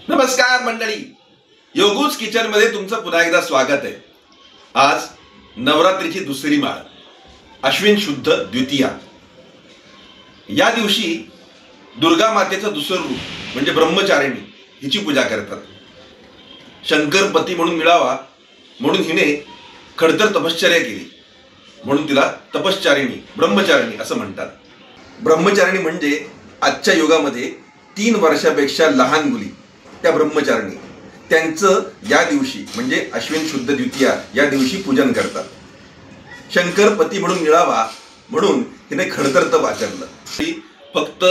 नमस्कार मंडळी, योगूज किचन मध्ये तुमचं पुन्हा एकदा स्वागत आहे। आज नवरात्रीची दुसरी माळ, अश्विन शुद्ध द्वितीया। या दिवशी दुर्गा मातेचं दुसरं रूप म्हणजे ब्रह्मचारिणी हिची पूजा करतात। शंकर पती म्हणून मिळावा म्हणून हिने खडतर तपश्चर्या केली, म्हणून तिला तपश्चारिणी ब्रह्मचारिणी असं म्हणतात। ब्रह्मचारिणी म्हणजे आजच्या युगामध्ये 3 वर्षापेक्षा लहान मुली त्या ब्रह्मचारिणी, त्यांचं या दिवशी म्हणजे अश्विन शुद्ध द्वितीया या दिवशी पूजन करतात। शंकर पती म्हणून मिळावा म्हणून हिने खडतर तप आचरलं। ती फक्त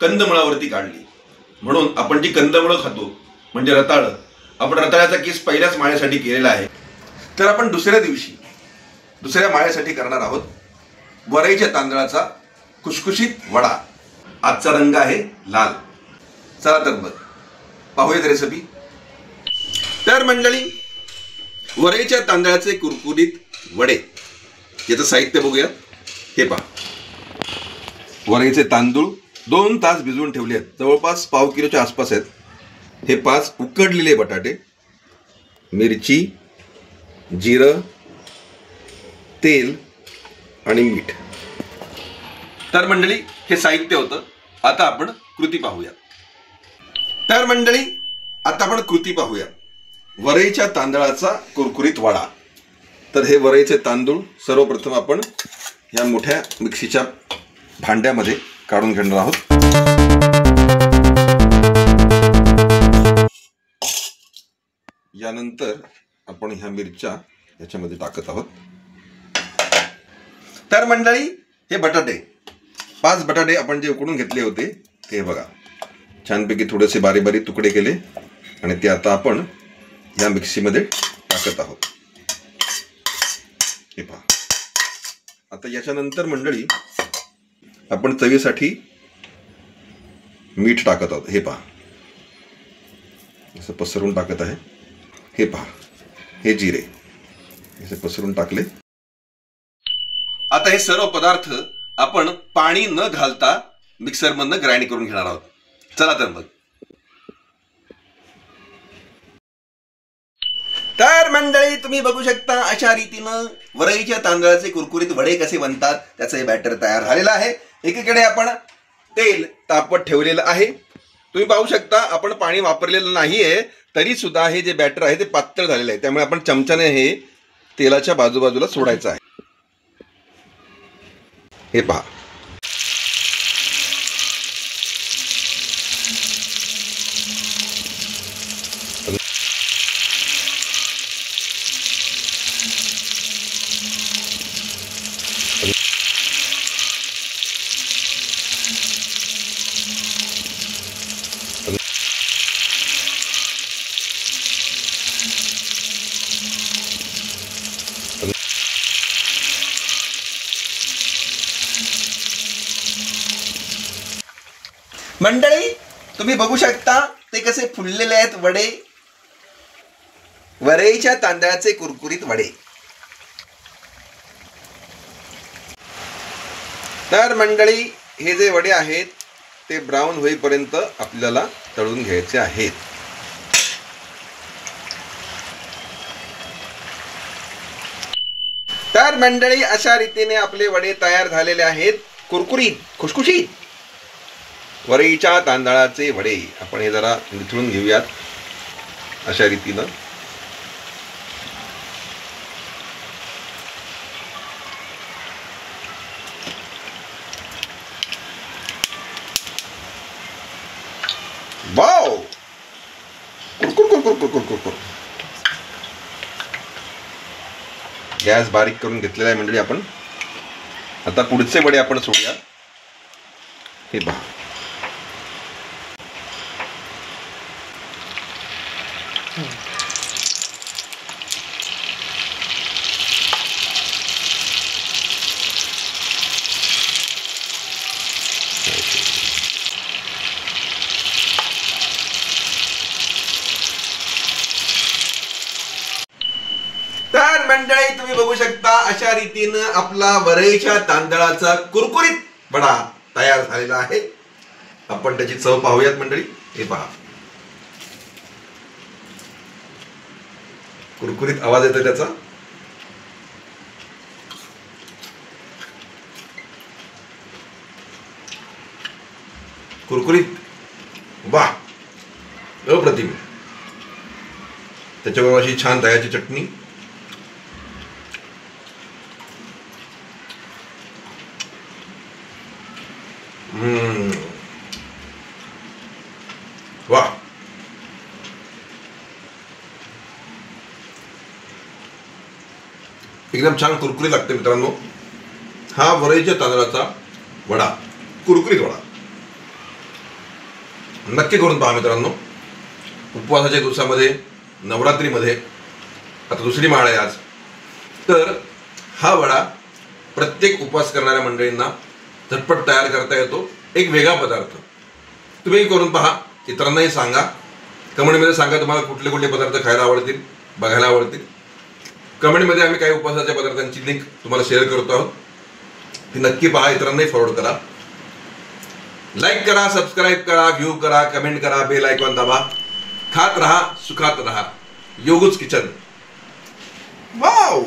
कंदमुळावरती काढली, म्हणून आपण जी कंदमुळं खातो म्हणजे रताळं, आपण रताळ्याचा किस पहिल्याच माळ्यासाठी केलेला आहे। तर आपण दुसऱ्या माळ्यासाठी करणार आहोत वरईच्या तांदळाचा खुशखुशीत वडा। आजचा रंग आहे लाल। चला तर मग पाहूयात रेसिपी। तर मंडळी, वरईच्या तांदळाचे कुरकुरीत वडे, याचं साहित्य बघूयात। हे पहा, वरईचे तांदूळ 2 तास भिजवून ठेवले आहेत, जवळपास पाव किलोच्या आसपास आहेत। हे 5 उकडलेले बटाटे, मिरची, जिरं, तेल आणि मीठ। तर मंडळी, हे साहित्य होतं। आता आपण कृती पाहूया। तर मंडळी, आता आपण कृती पाहूया। वरईच्या तांदळाचा कुरकुरीत वडा। तर हे वरईचे तांदूळ सर्वप्रथम आपण या मोठ्या मिक्सीच्या भांड्यामध्ये काढून घेणार आहोत। यानंतर आपण ह्या मिरच्या याच्यामध्ये टाकत आहोत। तर मंडळी, हे बटाटे 5 बटाटे आपण जे उकडून घेतले होते ते बघा, छानपैकी थोडेसे बारीक बारीक तुकडे केले आणि ते आता आपण या मिक्सीमध्ये टाकत आहोत। हे पहा, आता याच्यानंतर मंडळी आपण चवीसाठी मीठ टाकत आहोत। हे पहा, असं पसरून टाकत आहे। हे पहा, हे जिरे असे पसरून टाकले। आता हे सर्व पदार्थ आपण पाणी न घालता मिक्सरमधनं ग्राइंड करून घेणार आहोत। चला तर मग। तर मंडळी, तुम्ही बघू शकता अशा रीतीनं वरईच्या तांदळाचे कुरकुरीत वडे कसे बनतात त्याचं हे बॅटर तयार झालेलं आहे। एकीकडे आपण तेल तापत ठेवलेलं आहे। तुम्ही पाहू शकता आपण पाणी वापरलेलं नाहीये, तरी सुद्धा हे जे बॅटर आहे ते पातळ झालेलं आहे, त्यामुळे आपण चमच्याने हे तेलाच्या बाजूबाजूला सोडायचं आहे। हे पहा, मंडळी तुम्ही बघू शकता ते कसे फुललेले आहेत वडे, वरईच्या तांदळाचे कुरकुरीत वडे। तर मंडळी, हे जे वडे आहेत ते ब्राऊन होईपर्यंत आपल्याला तळून घ्यायचे आहेत। तर मंडळी, अशा रीतीने आपले वडे तयार झालेले आहेत, कुरकुरीत खुशखुशीत वरईच्या तांदळाचे वडे। आपण हे जरा निथळून घेऊयात अशा रीतीनं। वाव, कुरकुर कुरकुर कुरकुर कुरकुर। गॅस बारीक करून घेतलेला आहे मंडळी आपण। आता पुढचे वडे आपण सोडूया। हे पहा, तर मंडळी तुम्ही बघू शकता अशा रीतीनं आपला वरईच्या तांदळाचा कुरकुरीत वडा तयार झालेला आहे। आपण त्याची चव पाहूयात मंडळी। हे पहा, कुरकुरीत आवाज येतोय त्याचा. कुरकुरीत, वा, अप्रतिम. त्याच्याबरोबर अशी छान दह्याची चटणी. वा, एकदम छान कुरकुरीत लागते मित्रांनो. हा वरईच्या तांदळाचा वडा, कुरकुरीत वडा नक्की करून पहा मित्रांनो. उपवासाच्या दिवसामध्ये, नवरात्रीमध्ये, आता दुसरी माळ आहे आज, तर हा वडा प्रत्येक उपवास करणाऱ्या मंडळींना झटपट तयार करता येतो. एक वेगळा पदार्थ. तुम्ही करून पहा, इतरांनाही सांगा. कमेंटमध्ये सांगा तुम्हाला कुठले कुठले पदार्थ खायला आवडतील, बघायला आवडतील. कमेंटमध्ये आम्ही काही उपवासाच्या पदार्थांची लिंक तुम्हाला शेअर करतो आहोत. ती नक्की पहा, इतरांनाही फॉरवर्ड करा. लाईक करा, सबस्क्राईब करा, व्ह्यू करा, कमेंट करा, बेल आयकॉन दाबा. खात रहा, सुखात रहा. योगूज किचन. वाव,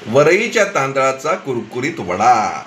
वरईच्या तांदळाचा कुरकुरीत वडा.